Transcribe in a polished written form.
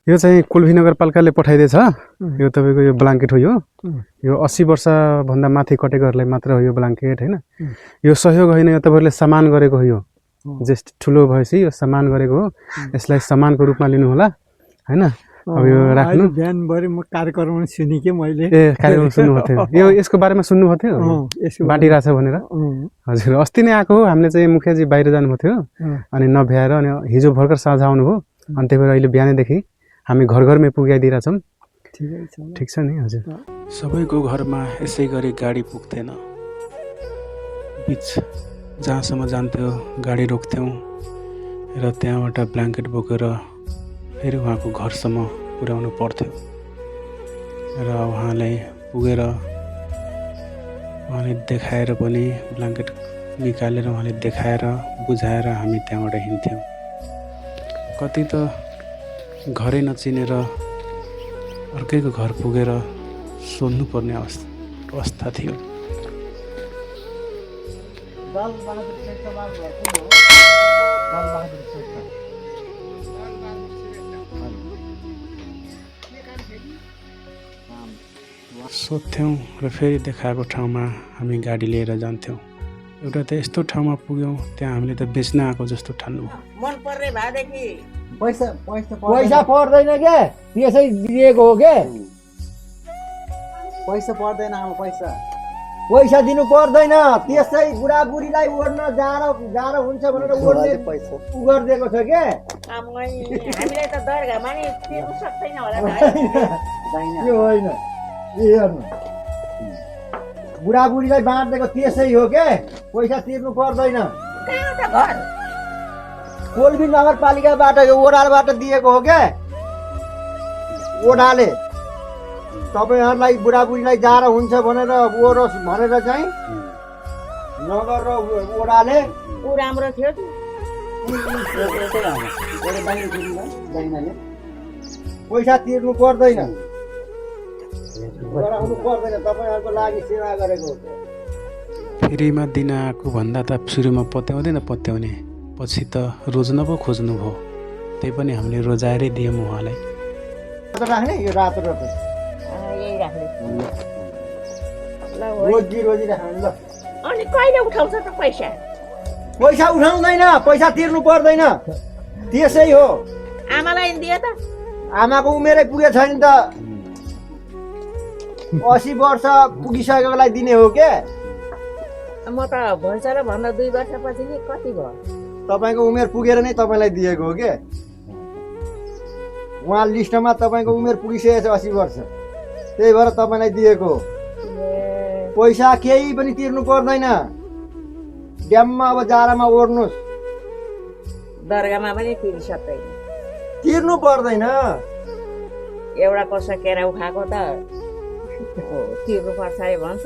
यो चाहिँ कुल्भी नगरपालिकाले पठाइदिएछ। यो तपाईँको यो ब्ल्याङ्केट हो। यो 80 वर्षभन्दा माथि कटेकोहरूलाई मात्र हो यो ब्ल्याङ्केट हैन। यो सहयोग होइन, यो तपाईँहरूले सम्मान गरेको हो। यो जस्ट ठुलो भएपछि यो सम्मान गरेको हो। यसलाई सम्मानको रूपमा लिनु होला हैन। अब यो राख्नु। बिहानभरि म कार्यक्रम सुनेँ मैले। ए कार्यक्रम सुन्नुभएको थियो? यो यसको बारेमा सुन्नुभएको थियो बाँडिरहेछ भनेर? हजुर, अस्ति नै आएको हो। हामीले चाहिँ मुखियाजी बाहिर जानुभएको थियो अनि नभ्याएर अनि हिजो भर्खर साँझ आउनुभयो। अनि त्यही भएर अहिले बिहानैदेखि हामी घर घरमै पुगाइदिरहेछौँ। ठिक छ नि? हजुर। सबैको घरमा यसै गरी गाडी पुग्थेन। बिच जहाँसम्म जान्थ्यो गाडी रोक्थ्यौँ र त्यहाँबाट ब्ल्याङ्केट बोकेर फेरि उहाँको घरसम्म पुर्याउनु पर्थ्यो र उहाँलाई पुगेर उहाँले देखाएर पनि ब्ल्याङ्केट निकालेर उहाँले देखाएर बुझाएर हामी त्यहाँबाट हिँड्थ्यौँ। कति त घरै नचिनेर अर्कैको घर पुगेर सोध्नुपर्ने अवस्था थियो। सोध्थ्यौँ र फेरि देखाएको ठाउँमा हामी गाडी लिएर जान्थ्यौँ। एउटा त यस्तो ठाउँमा पुग्यौँ त्यहाँ हामीले त बेच्न आएको जस्तो ठान्नुभयो। मन पर्ने भएदेखि पैसा पर्दैन के, त्यसै दिएको हो के। पैसा पर्दैन अब पैसा दिनु पर्दैन, त्यसै बुढाबुढीलाई ओड्न गाह्रो हुन्छ भनेर ओड्ने पैसा गरिदिएको छ के। हामीलाई त दरगाहमा नि तिर्नु सक्दैन होला त्यो होइन, हेर्नु बुढाबुढीलाई बाँडिदिएको त्यसै हो के, पैसा तिर्नु पर्दैन। कोल्भी नगरपालिकाबाट यो ओडालबाट दिएको हो क्या। ओडाले तपाईँहरूलाई बुढाबुढीलाई जाडो हुन्छ भनेर ओरोस् भनेर चाहिँ नगर र ओडाले राम्रो थियो। पैसा तिर्नु पर्दैन, गराउनु पर्दैन, तपाईँहरूको लागि सेवा गरेको। फ्रीमा दिन आएको भन्दा त सुरुमा पत्याउने पछि त रोज्न पो खोज्नु भयो। त्यही पनि हामीले रोजाएरै दियौँ उहाँलाई। राख्ने यो रातो रातो यही राख्ने रोजी राख्ने। ल अनि कहिले उठाउँछ त पैसा? पैसा उठाउँदैन, पैसा तिर्नु पर्दैन, त्यसै हो। आमालाई दियो त? आमाको उमेरै पुगेको छैन त, 80 वर्ष पुगिसकेकोलाई दिने हो के। म त भन्छ र भन्दा 2 वर्षपछि नि कति भयो? तपाईँको उमेर पुगेर नै तपाईँलाई दिएको हो के। उहाँ लिस्टमा तपाईँको उमेर पुगिसकेको छ 80 वर्ष, त्यही भएर तपाईँलाई दिएको। पैसा केही पनि तिर्नु पर्दैन। ड्याममा अब जाडामा ओर्नुहोस्, दरगाहमा पनि तिर्नु तिर्नु पर्दैन। एउटा कसो केरा उखाएको त तिर्नु पर्छ है भन्छ।